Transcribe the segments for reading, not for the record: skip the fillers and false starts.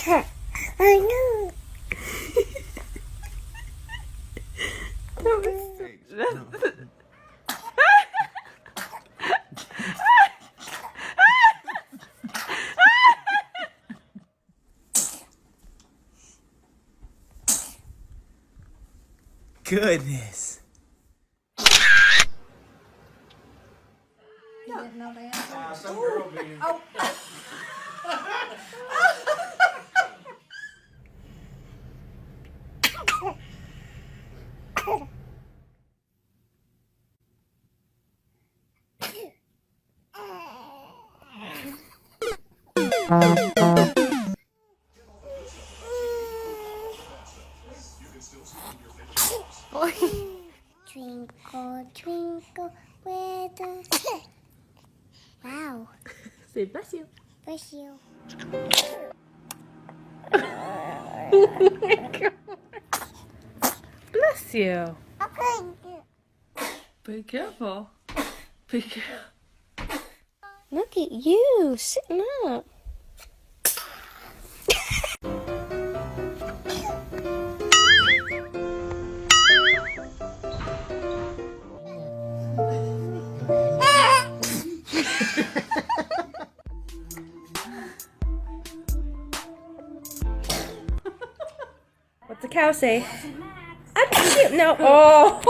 I know. Goodness. You didn't know the answer? Some girl being. Oh. Twinkle, twinkle, where the... Wow. Say bless you. Bless you. Bless you. Okay. Be careful. Be careful. Look at you, sitting up. What's the cow say? I'm cute. No. Oh.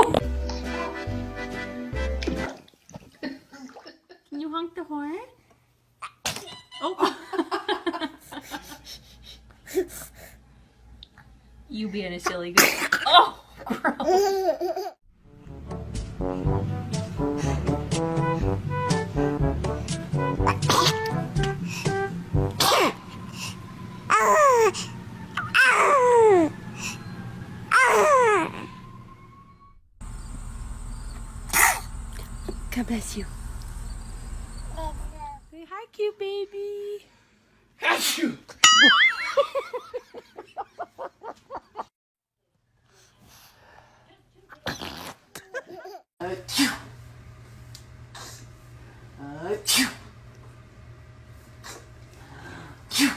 Can you honk the horn? Oh. You being a silly girl. Oh, gross. God bless you. Say hi, cute baby. Achoo! Achoo! Achoo! Achoo!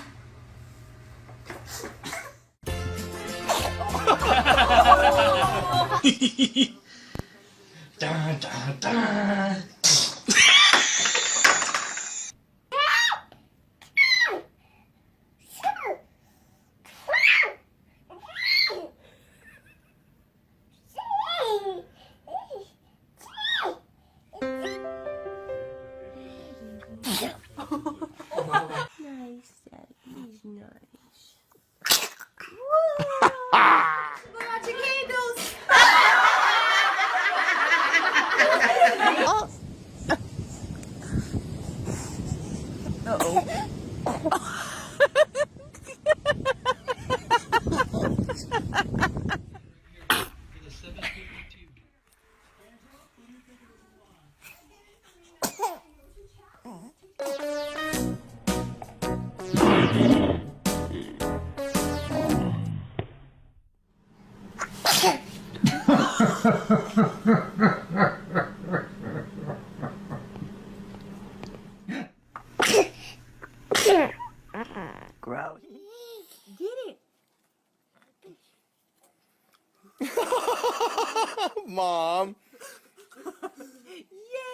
Da da da. Nice, Daddy. He's nice. Lots of candles. Gross. Get it. Mom. Yay!